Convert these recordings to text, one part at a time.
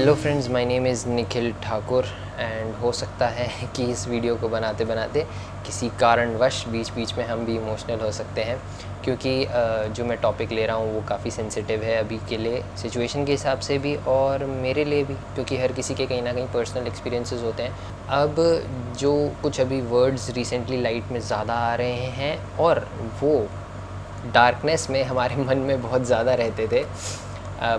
Hello friends, my name is Nikhil Thakur and हो सकता है कि इस वीडियो को बनाते बनाते किसी कारणवश बीच बीच में हम भी इमोशनल हो सकते हैं, क्योंकि जो मैं टॉपिक ले रहा हूँ वो काफ़ी सेंसिटिव है अभी के लिए, सिचुएशन के हिसाब से भी और मेरे लिए भी, क्योंकि हर किसी के कहीं ना कहीं पर्सनल एक्सपीरियंसेस होते हैं। अब जो कुछ अभी वर्ड्स रिसेंटली लाइट में ज़्यादा आ रहे हैं और वो डार्कनेस में हमारे मन में बहुत ज़्यादा रहते थे,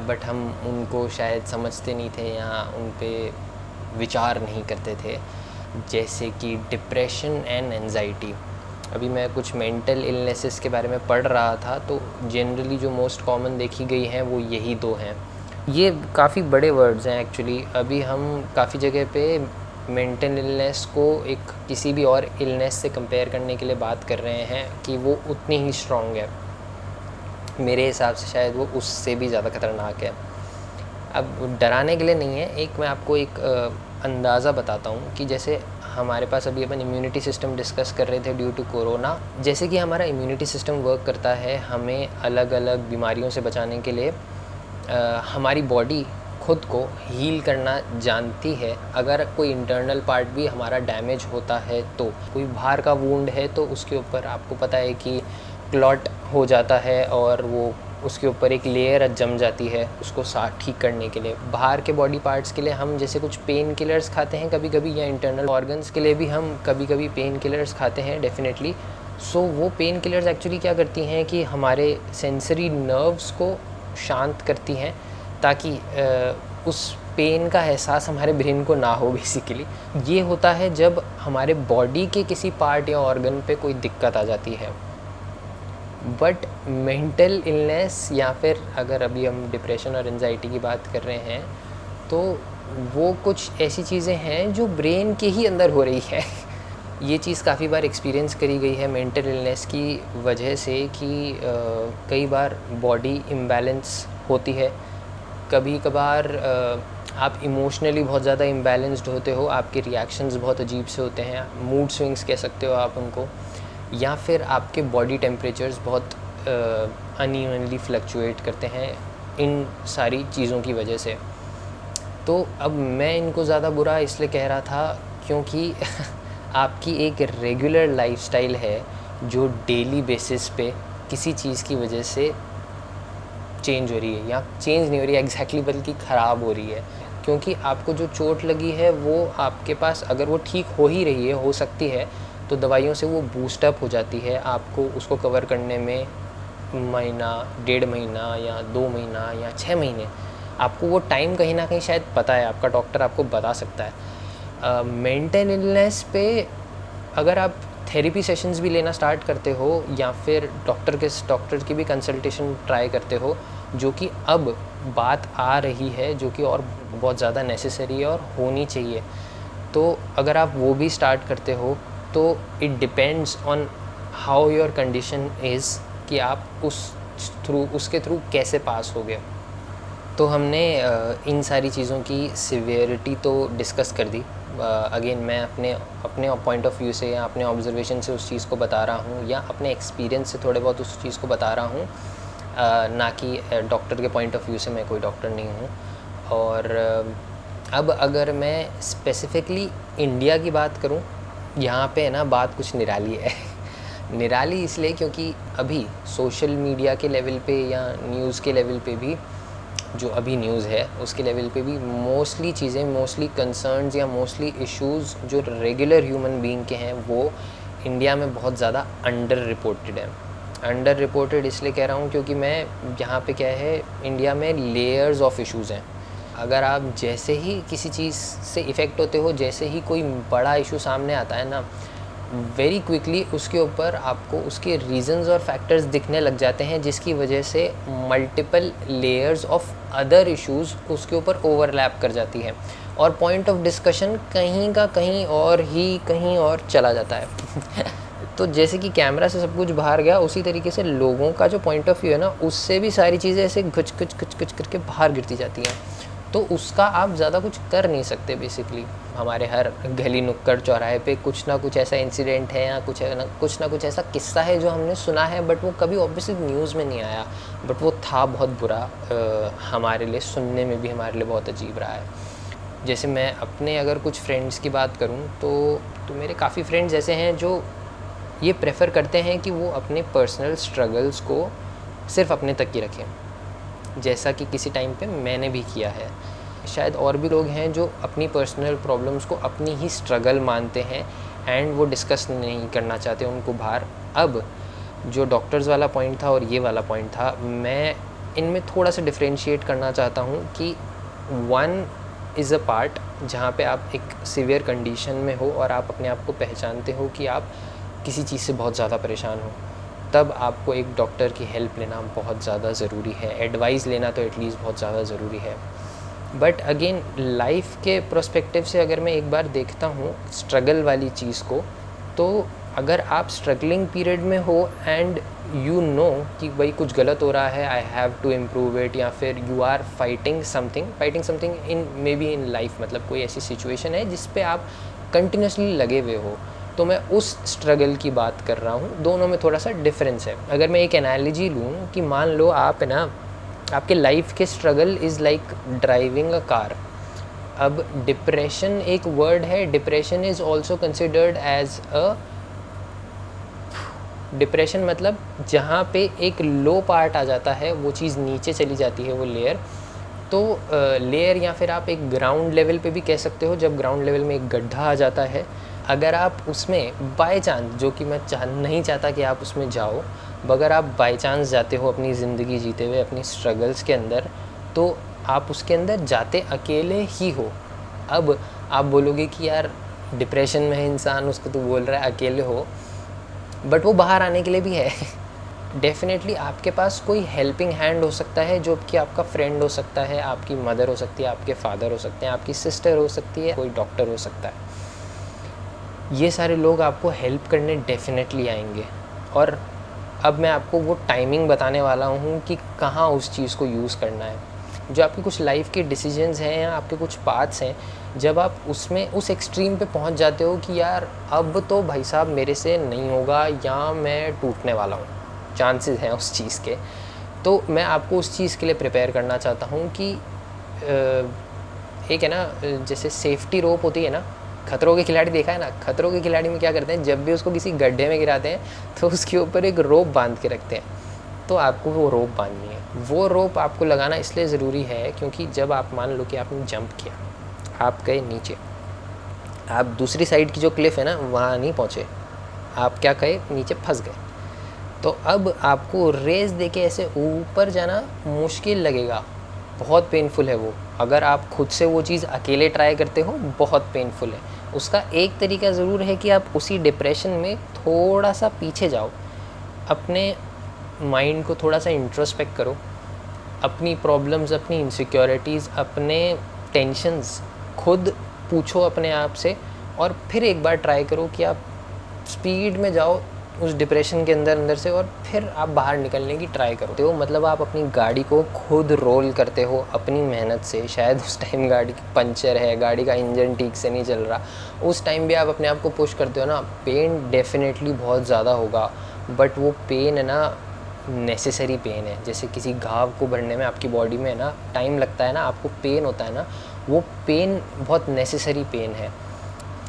बट हम उनको शायद समझते नहीं थे या उन पे विचार नहीं करते थे, जैसे कि डिप्रेशन एंड एंजाइटी। अभी मैं कुछ मेंटल इलनेसेस के बारे में पढ़ रहा था, तो जनरली जो मोस्ट कॉमन देखी गई हैं वो यही दो हैं। ये काफ़ी बड़े वर्ड्स हैं एक्चुअली। अभी हम काफ़ी जगह पे मेंटल इलनेस को एक किसी भी और इलनेस से कंपेयर करने के लिए बात कर रहे हैं कि वो उतनी ही स्ट्रॉन्ग है। मेरे हिसाब से शायद वो उससे भी ज़्यादा ख़तरनाक है। अब डराने के लिए नहीं है, एक मैं आपको एक अंदाज़ा बताता हूँ कि जैसे हमारे पास अभी अपन इम्यूनिटी सिस्टम डिस्कस कर रहे थे ड्यू टू कोरोना। जैसे कि हमारा इम्यूनिटी सिस्टम वर्क करता है हमें अलग अलग बीमारियों से बचाने के लिए, हमारी बॉडी खुद को हील करना जानती है। अगर कोई इंटरनल पार्ट भी हमारा डैमेज होता है, तो कोई बाहर का वुंड है तो उसके ऊपर आपको पता है कि क्लॉट हो जाता है और वो उसके ऊपर एक लेयर जम जाती है उसको ठीक करने के लिए। बाहर के बॉडी पार्ट्स के लिए हम जैसे कुछ पेन किलर्स खाते हैं कभी कभी, या इंटरनल ऑर्गन्स के लिए भी हम कभी कभी पेन किलर्स खाते हैं डेफिनेटली। सो वो पेन किलर्स एक्चुअली क्या करती हैं कि हमारे सेंसरी नर्व्स को शांत करती हैं, ताकि उस पेन का एहसास हमारे ब्रेन को ना हो। बेसिकली ये होता है जब हमारे बॉडी के किसी पार्ट या ऑर्गन पे कोई दिक्कत आ जाती है। बट मेंटल इलनेस, या फिर अगर अभी हम डिप्रेशन और एंजाइटी की बात कर रहे हैं, तो वो कुछ ऐसी चीज़ें हैं जो ब्रेन के ही अंदर हो रही है। ये चीज़ काफ़ी बार एक्सपीरियंस करी गई है मेंटल इलनेस की वजह से कि कई बार बॉडी इम्बैलेंस होती है। कभी कभार आप इमोशनली बहुत ज़्यादा इम्बैलेंस्ड होते हो, आपके रिएक्शंस बहुत अजीब से होते हैं, मूड स्विंग्स कह सकते हो आप उनको, या फिर आपके बॉडी टेम्परेचर्स बहुत अनइवनली फ्लक्चुएट करते हैं इन सारी चीज़ों की वजह से। तो अब मैं इनको ज़्यादा बुरा इसलिए कह रहा था क्योंकि आपकी एक रेगुलर लाइफस्टाइल है जो डेली बेसिस पे किसी चीज़ की वजह से चेंज हो रही है, या चेंज नहीं हो रही है एग्जैक्टली, बल्कि ख़राब हो रही है। क्योंकि आपको जो चोट लगी है वो आपके पास, अगर वो ठीक हो ही रही है, हो सकती है, तो दवाइयों से वो बूस्टअप हो जाती है। आपको उसको कवर करने में महीना, 1.5 महीना या 2 महीना या 6 महीने, आपको वो टाइम कहीं ना कहीं शायद पता है, आपका डॉक्टर आपको बता सकता है। मेंटल इलनेस पे अगर आप थेरेपी सेशंस भी लेना स्टार्ट करते हो, या फिर डॉक्टर की भी कंसल्टेशन ट्राई करते हो, जो कि अब बात आ रही है, जो कि और बहुत ज़्यादा नेसेसरी है और होनी चाहिए, तो अगर आप वो भी स्टार्ट करते हो तो it depends on how your condition is कि आप उसके थ्रू कैसे पास हो गए। तो हमने इन सारी चीज़ों की सिवियरिटी तो डिस्कस कर दी। अगेन मैं अपने पॉइंट ऑफ व्यू से या अपने ऑब्जर्वेशन से उस चीज़ को बता रहा हूँ, या अपने एक्सपीरियंस से थोड़े बहुत उस चीज़ को बता रहा हूँ, ना कि डॉक्टर के पॉइंट ऑफ व्यू से। मैं कोई डॉक्टर नहीं हूँ। और अब अगर मैं स्पेसिफ़िकली इंडिया की बात करूँ, यहाँ पे ना बात कुछ निराली है। निराली इसलिए क्योंकि अभी सोशल मीडिया के लेवल पे या न्यूज़ के लेवल पे भी, जो अभी न्यूज़ है उसके लेवल पे भी मोस्टली चीज़ें, मोस्टली कंसर्न्स या मोस्टली इश्यूज़ जो रेगुलर ह्यूमन बीइंग के हैं, वो इंडिया में बहुत ज़्यादा अंडर रिपोर्टेड है। अंडर रिपोर्टेड इसलिए कह रहा हूँ क्योंकि मैं यहाँ पे क्या है, इंडिया में लेयर्स ऑफ इश्यूज़ हैं। अगर आप जैसे ही किसी चीज़ से इफ़ेक्ट होते हो, जैसे ही कोई बड़ा इशू सामने आता है ना, वेरी क्विकली उसके ऊपर आपको उसके रीज़न्स और फैक्टर्स दिखने लग जाते हैं, जिसकी वजह से multiple layers of other issues उसके ऊपर ओवरलैप कर जाती है, और पॉइंट ऑफ डिस्कशन कहीं का कहीं और ही कहीं और चला जाता है। तो जैसे कि कैमरा से सब कुछ बाहर गया, उसी तरीके से लोगों का जो पॉइंट ऑफ व्यू है ना, उससे भी सारी चीज़ें ऐसे घुच घुच घुच घुच करके बाहर गिरती जाती हैं। तो उसका आप ज़्यादा कुछ कर नहीं सकते बेसिकली। हमारे हर गली नुक्कड़ चौराहे पे कुछ ना कुछ ऐसा इंसिडेंट है या कुछ ना कुछ ऐसा किस्सा है जो हमने सुना है, बट वो कभी ऑब्वियसली न्यूज़ में नहीं आया, बट वो था बहुत बुरा हमारे लिए, सुनने में भी हमारे लिए बहुत अजीब रहा है। जैसे मैं अपने अगर कुछ फ्रेंड्स की बात करूं तो मेरे काफ़ी फ्रेंड्स ऐसे हैं जो ये प्रेफर करते हैं कि वो अपने पर्सनल स्ट्रगल्स को सिर्फ अपने तक ही रखें, जैसा कि किसी टाइम पे मैंने भी किया है। शायद और भी लोग हैं जो अपनी पर्सनल प्रॉब्लम्स को अपनी ही स्ट्रगल मानते हैं एंड वो डिस्कस नहीं करना चाहते उनको बाहर। अब जो डॉक्टर्स वाला पॉइंट था और ये वाला पॉइंट था, मैं इनमें थोड़ा सा डिफ्रेंशिएट करना चाहता हूँ कि वन इज़ अ पार्ट जहाँ पे आप एक सीवियर कंडीशन में हो और आप अपने आप को पहचानते हो कि आप किसी चीज़ से बहुत ज़्यादा परेशान हो, तब आपको एक डॉक्टर की हेल्प लेना बहुत ज़्यादा ज़रूरी है। एडवाइस लेना तो एटलीस्ट बहुत ज़्यादा ज़रूरी है। बट अगेन लाइफ के प्रोस्पेक्टिव से अगर मैं एक बार देखता हूँ स्ट्रगल वाली चीज़ को, तो अगर आप स्ट्रगलिंग पीरियड में हो एंड यू नो कि भाई कुछ गलत हो रहा है, I have to improve it, या फिर you are fighting something in maybe in life, मतलब कोई ऐसी सिचुएशन है जिस पे आप कंटिन्यूसली लगे हुए हो, तो मैं उस स्ट्रगल की बात कर रहा हूँ। दोनों में थोड़ा सा डिफरेंस है। अगर मैं एक एनालॉजी लूँ कि मान लो आप है ना, आपके लाइफ के struggle is like driving a car. अब डिप्रेशन एक वर्ड है, depression is also considered as a depression, मतलब जहाँ पे एक लो पार्ट आ जाता है, वो चीज़ नीचे चली जाती है, वो लेयर। तो लेयर या फिर आप एक ग्राउंड लेवल पे भी कह सकते हो, जब ग्राउंड लेवल में एक गड्ढा आ जाता है, अगर आप उसमें बाय चांस, जो कि मैं नहीं चाहता कि आप उसमें जाओ, अगर आप बाय चांस जाते हो अपनी ज़िंदगी जीते हुए अपनी स्ट्रगल्स के अंदर, तो आप उसके अंदर जाते अकेले ही हो। अब आप बोलोगे कि यार डिप्रेशन में है इंसान, उसको तो बोल रहा है अकेले हो, बट वो बाहर आने के लिए भी है। डेफिनेटली आपके पास कोई हेल्पिंग हैंड हो सकता है, जो कि आपका फ्रेंड हो सकता है, आपकी मदर हो सकती है, आपके फादर हो सकते हैं, आपकी सिस्टर हो सकती है, कोई डॉक्टर हो सकता है। ये सारे लोग आपको हेल्प करने डेफिनेटली आएंगे। और अब मैं आपको वो टाइमिंग बताने वाला हूँ कि कहाँ उस चीज़ को यूज़ करना है। जो आपके कुछ लाइफ के डिसीजंस हैं या आपके कुछ पाथ्स हैं, जब आप उसमें उस एक्सट्रीम पे पहुँच जाते हो कि यार अब तो भाई साहब मेरे से नहीं होगा या मैं टूटने वाला हूँ, चांसेस हैं उस चीज़ के, तो मैं आपको उस चीज़ के लिए प्रिपेयर करना चाहता हूँ कि एक है ना, जैसे सेफ्टी रोप होती है ना, खतरों के खिलाड़ी देखा है ना, खतरों के खिलाड़ी में क्या करते हैं, जब भी उसको किसी गड्ढे में गिराते हैं तो उसके ऊपर एक रोप बांध के रखते हैं। तो आपको वो रोप बांधनी है। वो रोप आपको लगाना इसलिए ज़रूरी है क्योंकि जब आप मान लो कि आपने जंप किया, आप गए नीचे, आप दूसरी साइड की जो क्लिफ है ना वहाँ नहीं पहुँचे, आप क्या कहे नीचे फंस गए, तो अब आपको रेस देके ऐसे ऊपर जाना मुश्किल लगेगा, बहुत पेनफुल है वो। अगर आप खुद से वो चीज़ अकेले ट्राई करते हो, बहुत पेनफुल है। उसका एक तरीका ज़रूर है कि आप उसी डिप्रेशन में थोड़ा सा पीछे जाओ, अपने माइंड को थोड़ा सा इंट्रोस्पेक्ट करो, अपनी प्रॉब्लम्स, अपनी इनसिक्योरिटीज़, अपने टेंशन्स खुद पूछो अपने आप से, और फिर एक बार ट्राई करो कि आप स्पीड में जाओ उस डिप्रेशन के अंदर से, और फिर आप बाहर निकलने की ट्राई करते हो। मतलब आप अपनी गाड़ी को खुद रोल करते हो अपनी मेहनत से। शायद उस टाइम गाड़ी पंचर है, गाड़ी का इंजन ठीक से नहीं चल रहा, उस टाइम भी आप अपने आप को पुश करते हो ना। पेन डेफिनेटली बहुत ज़्यादा होगा, बट वो पेन है ना नेसेसरी पेन है। जैसे किसी घाव को भरने में आपकी बॉडी में है ना टाइम लगता है ना, आपको पेन होता है ना, वो पेन बहुत नेसेसरी पेन है।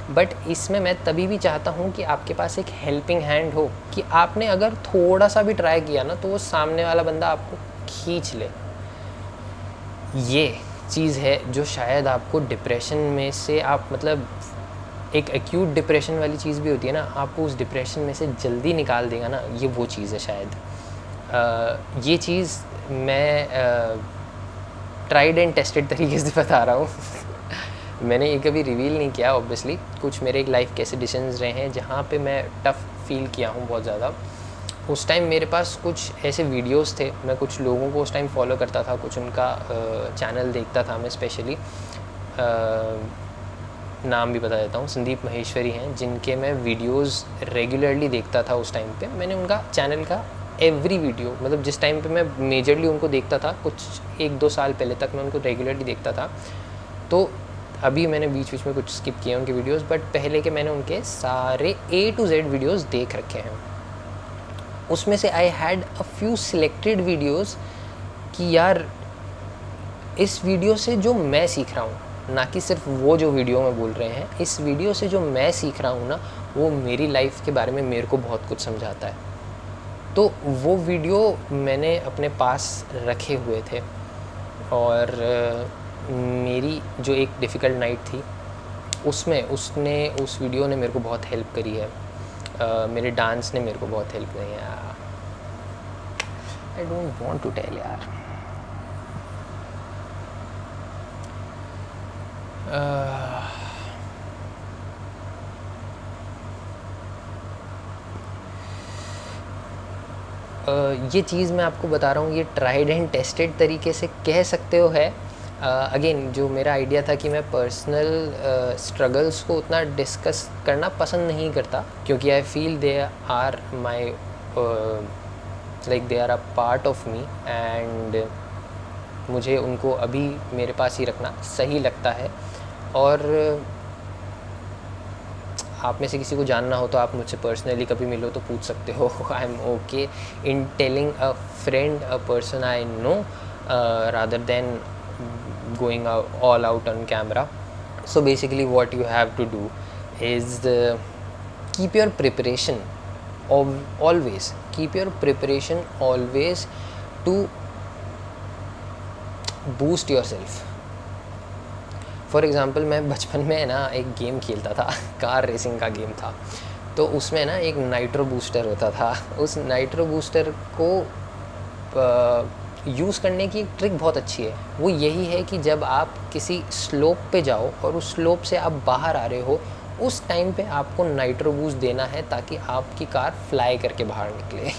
बट इसमें मैं तभी भी चाहता हूँ कि आपके पास एक हेल्पिंग हैंड हो, कि आपने अगर थोड़ा सा भी ट्राई किया ना तो वो सामने वाला बंदा आपको खींच ले। ये चीज़ है जो शायद आपको डिप्रेशन में से, आप मतलब एक एक्यूट डिप्रेशन वाली चीज़ भी होती है ना, आपको उस डिप्रेशन में से जल्दी निकाल देगा ना, ये वो चीज़ है शायद। ये चीज़ मैं ट्राइड एंड टेस्टेड तरीके से बता रहा हूँ। मैंने ये कभी रिवील नहीं किया ऑब्वियसली। कुछ मेरे एक लाइफ के ऐसे डिसीजंस रहे हैं जहाँ पे मैं टफ़ फील किया हूँ बहुत ज़्यादा। उस टाइम मेरे पास कुछ ऐसे वीडियोस थे, मैं कुछ लोगों को उस टाइम फॉलो करता था, कुछ उनका चैनल देखता था मैं स्पेशली। नाम भी बता देता हूँ, संदीप महेश्वरी हैं, जिनके मैं वीडियोस रेगुलरली देखता था उस टाइम पे। मैंने उनका चैनल का एवरी वीडियो, मतलब जिस टाइम पे मैं मेजरली उनको देखता था, कुछ 1-2 साल पहले तक मैं उनको रेगुलरली देखता था, तो अभी मैंने बीच बीच में कुछ स्किप किए उनके वीडियोस, बट पहले के मैंने उनके सारे A to Z वीडियोस देख रखे हैं। उसमें से I had a few selected videos कि यार इस वीडियो से जो मैं सीख रहा हूँ, ना कि सिर्फ वो जो वीडियो में बोल रहे हैं, इस वीडियो से जो मैं सीख रहा हूँ ना, वो मेरी लाइफ के बारे में मेरे को बहुत कुछ समझाता है। तो वो वीडियो मैंने अपने पास रखे हुए थे, और मेरी जो एक डिफ़िकल्ट नाइट थी उसमें उस वीडियो ने मेरे को बहुत हेल्प करी है। मेरे डांस ने मेरे को बहुत हेल्प करी है। I don't want to tell यार। ये चीज़ मैं आपको बता रहा हूँ, ये ट्राइड एंड टेस्टेड तरीके से कह सकते हो है। अगेन जो मेरा आइडिया था कि मैं पर्सनल स्ट्रगल्स को उतना डिस्कस करना पसंद नहीं करता, क्योंकि I feel they are my like they are a part of me, and मुझे उनको अभी मेरे पास ही रखना सही लगता है। और आप में से किसी को जानना हो तो आप मुझसे पर्सनली कभी मिलो तो पूछ सकते हो। I am okay in telling a friend, a person I know, rather than going all out on camera. So basically what you have to do is keep your preparation always, keep your preparation always to boost yourself. For example मैं बचपन में ना एक game खेलता था, car racing का game था, तो उसमें ना एक नाइट्रो बूस्टर होता था। उस नाइट्रो बूस्टर को यूज़ करने की एक ट्रिक बहुत अच्छी है। वो यही है कि जब आप किसी स्लोप पे जाओ और उस स्लोप से आप बाहर आ रहे हो, उस टाइम पे आपको नाइट्रो बूस्ट देना है ताकि आपकी कार फ्लाई करके बाहर निकले।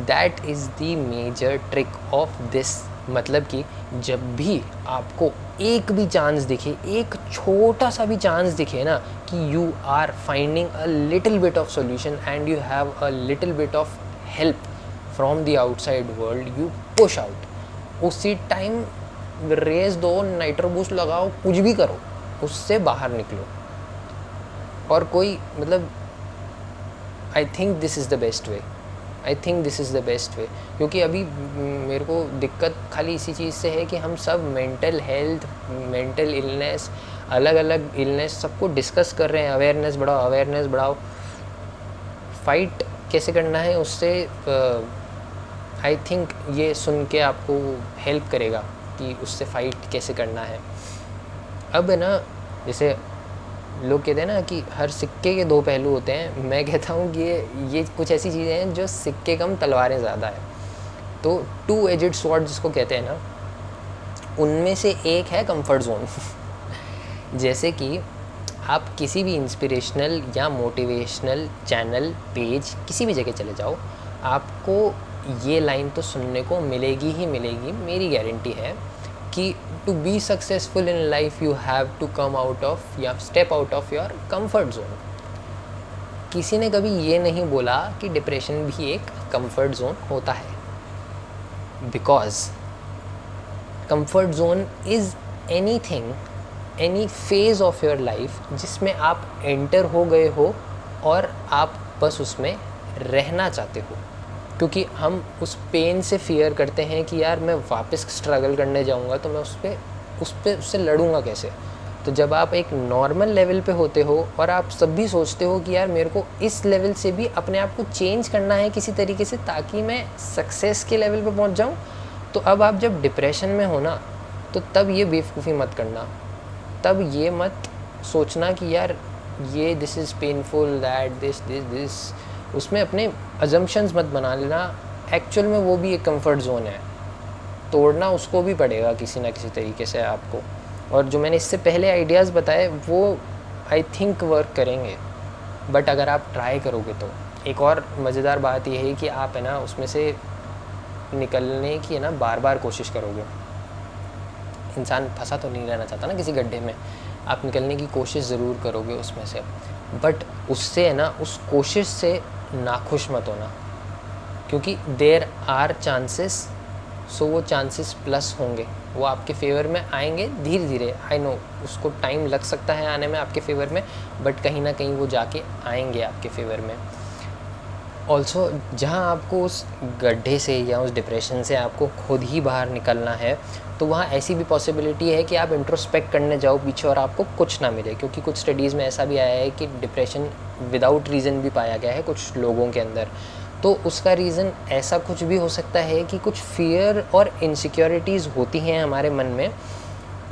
That is the major trick of this. मतलब कि जब भी आपको एक भी चांस दिखे, एक छोटा सा भी चांस दिखे ना, कि you are finding a little bit of solution and you have a little bit of help from the outside world, you push out. उसी टाइम रेस दो, नाइट्रो बूस्ट लगाओ, कुछ भी करो, उससे बाहर निकलो। और कोई मतलब I think this is the best way, I think this is the best way. क्योंकि अभी मेरे को दिक्कत खाली इसी चीज़ से है कि हम सब मेंटल हेल्थ, मेंटल इलनेस, अलग अलग इलनेस सबको डिस्कस कर रहे हैं। अवेयरनेस बढ़ाओ, अवेयरनेस बढ़ाओ। फाइट कैसे करना है उससे आई थिंक ये सुन के आपको हेल्प करेगा कि उससे फ़ाइट कैसे करना है। अब है ना, जैसे लोग कहते हैं ना कि हर सिक्के के दो पहलू होते हैं, मैं कहता हूँ कि ये कुछ ऐसी चीज़ें हैं जो सिक्के कम तलवारें ज़्यादा है। तो टू एजेड स्वॉर्ड जिसको कहते हैं ना, उनमें से एक है कंफर्ट जोन। जैसे कि आप किसी भी इंस्पिरेशनल या मोटिवेशनल चैनल, पेज, किसी भी जगह चले जाओ, आपको ये लाइन तो सुनने को मिलेगी ही मिलेगी, मेरी गारंटी है कि to be successful in life you have to come out of या step out of your comfort zone. किसी ने कभी ये नहीं बोला कि डिप्रेशन भी एक कंफर्ट जोन होता है, because comfort zone is anything, any phase of your life जिसमें आप एंटर हो गए हो और आप बस उसमें रहना चाहते हो। क्योंकि हम उस पेन से फियर करते हैं कि यार मैं वापस स्ट्रगल करने जाऊंगा तो मैं उससे लड़ूंगा कैसे। तो जब आप एक नॉर्मल लेवल पे होते हो और आप सब भी सोचते हो कि यार मेरे को इस लेवल से भी अपने आप को चेंज करना है किसी तरीके से ताकि मैं सक्सेस के लेवल पे पहुंच जाऊं, तो अब आप जब डिप्रेशन में हो ना, तो तब ये बेवकूफ़ी मत करना, तब ये मत सोचना कि यार ये this is painful, that this उसमें अपने अजम्पशंस मत बना लेना। एक्चुअल में वो भी एक कंफर्ट जोन है, तोड़ना उसको भी पड़ेगा किसी ना किसी तरीके से आपको। और जो मैंने इससे पहले आइडियाज़ बताए वो आई थिंक वर्क करेंगे, बट अगर आप ट्राई करोगे तो। एक और मज़ेदार बात यह है कि आप है ना उसमें से निकलने की है ना बार बार कोशिश करोगे। इंसान फंसा तो नहीं रहना चाहता ना किसी गड्ढे में, आप निकलने की कोशिश ज़रूर करोगे उसमें से, बट उससे है ना, उस कोशिश से नाखुश मत होना, क्योंकि देयर आर चांसेस, सो वो चांसेस प्लस होंगे, वो आपके फेवर में आएंगे धीरे धीरे। आई नो उसको टाइम लग सकता है आने में आपके फेवर में, बट कहीं ना कहीं वो जाके आएंगे आपके फेवर में। ऑल्सो जहाँ आपको उस गड्ढे से या उस डिप्रेशन से आपको खुद ही बाहर निकलना है, तो वहाँ ऐसी भी पॉसिबिलिटी है कि आप इंट्रोस्पेक्ट करने जाओ पीछे और आपको कुछ ना मिले, क्योंकि कुछ स्टडीज़ में ऐसा भी आया है कि डिप्रेशन विदाउट रीज़न भी पाया गया है कुछ लोगों के अंदर। तो उसका रीज़न ऐसा कुछ भी हो सकता है कि कुछ फियर और इनसिक्योरिटीज़ होती हैं हमारे मन में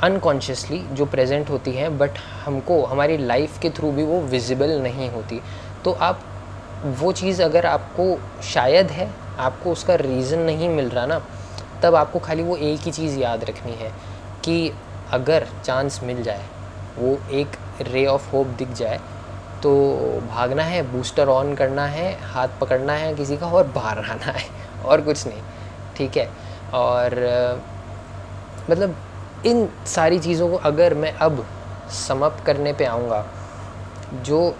अनकॉन्शियसली जो प्रेजेंट होती हैं, बट हमको हमारी लाइफ के थ्रू भी वो विजिबल नहीं होती। तो आप वो चीज़ अगर आपको शायद है, आपको उसका रीज़न नहीं मिल रहा ना, तब आपको खाली वो एक ही चीज़ याद रखनी है कि अगर चांस मिल जाए, वो एक रे ऑफ होप दिख जाए, तो भागना है, बूस्टर ऑन करना है, हाथ पकड़ना है किसी का और बाहर आना है, और कुछ नहीं, ठीक है। और मतलब इन सारी चीज़ों को अगर मैं अब सम अप करने पे आऊँगा, जो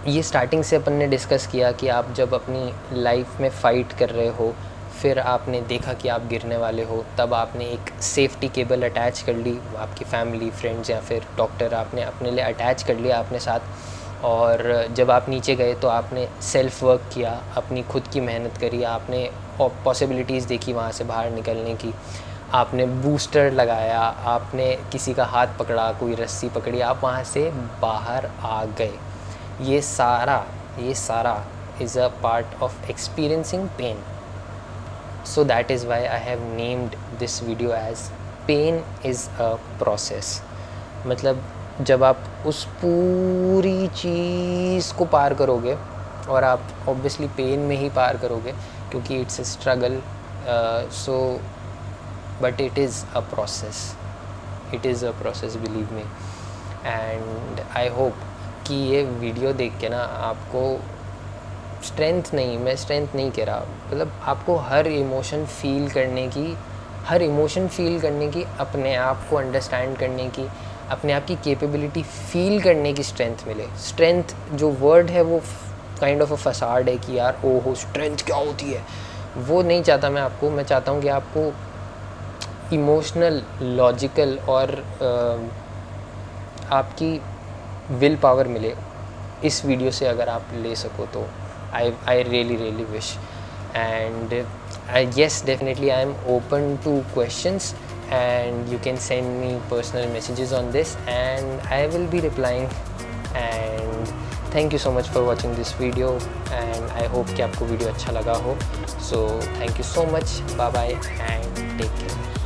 ये स्टार्टिंग से अपन ने डिस्कस किया कि आप जब अपनी लाइफ में फ़ाइट कर रहे हो, फिर आपने देखा कि आप गिरने वाले हो, तब आपने एक सेफ्टी केबल अटैच कर ली, आपकी फैमिली, फ्रेंड्स या फिर डॉक्टर आपने अपने लिए अटैच कर लिया अपने साथ। और जब आप नीचे गए तो आपने सेल्फ वर्क किया, अपनी खुद की मेहनत करी, आपने पॉसिबिलिटीज़ देखी वहाँ से बाहर निकलने की, आपने बूस्टर लगाया, आपने किसी का हाथ पकड़ा, कोई रस्सी पकड़ी, आप वहाँ से बाहर आ गए। ये सारा is a part of experiencing pain. So that is why I have named this video as pain is a process. मतलब जब आप उस पूरी चीज़ को पार करोगे, और आप ऑब्वियसली पेन में ही पार करोगे क्योंकि it's a struggle, so but it is a process, believe me. And I hope कि ये वीडियो देख के ना आपको स्ट्रेंथ नहीं कह रहा, मतलब आपको हर इमोशन फील करने की, अपने आप को अंडरस्टैंड करने की, अपने आप की कैपेबिलिटी फील करने की स्ट्रेंथ मिले। स्ट्रेंथ जो वर्ड है वो काइंड ऑफ अ फसाड है कि यार ओहो स्ट्रेंथ क्या होती है, वो नहीं चाहता मैं चाहता हूँ कि आपको इमोशनल, लॉजिकल और आपकी विल पावर मिले इस वीडियो से। अगर आप ले सको तो I really wish. And yes, definitely I am open to questions, and you can send me personal messages on this and I will be replying. And thank you so much for watching this video, and I hope कि आपको video अच्छा लगा हो. So thank you so much, bye bye and take care.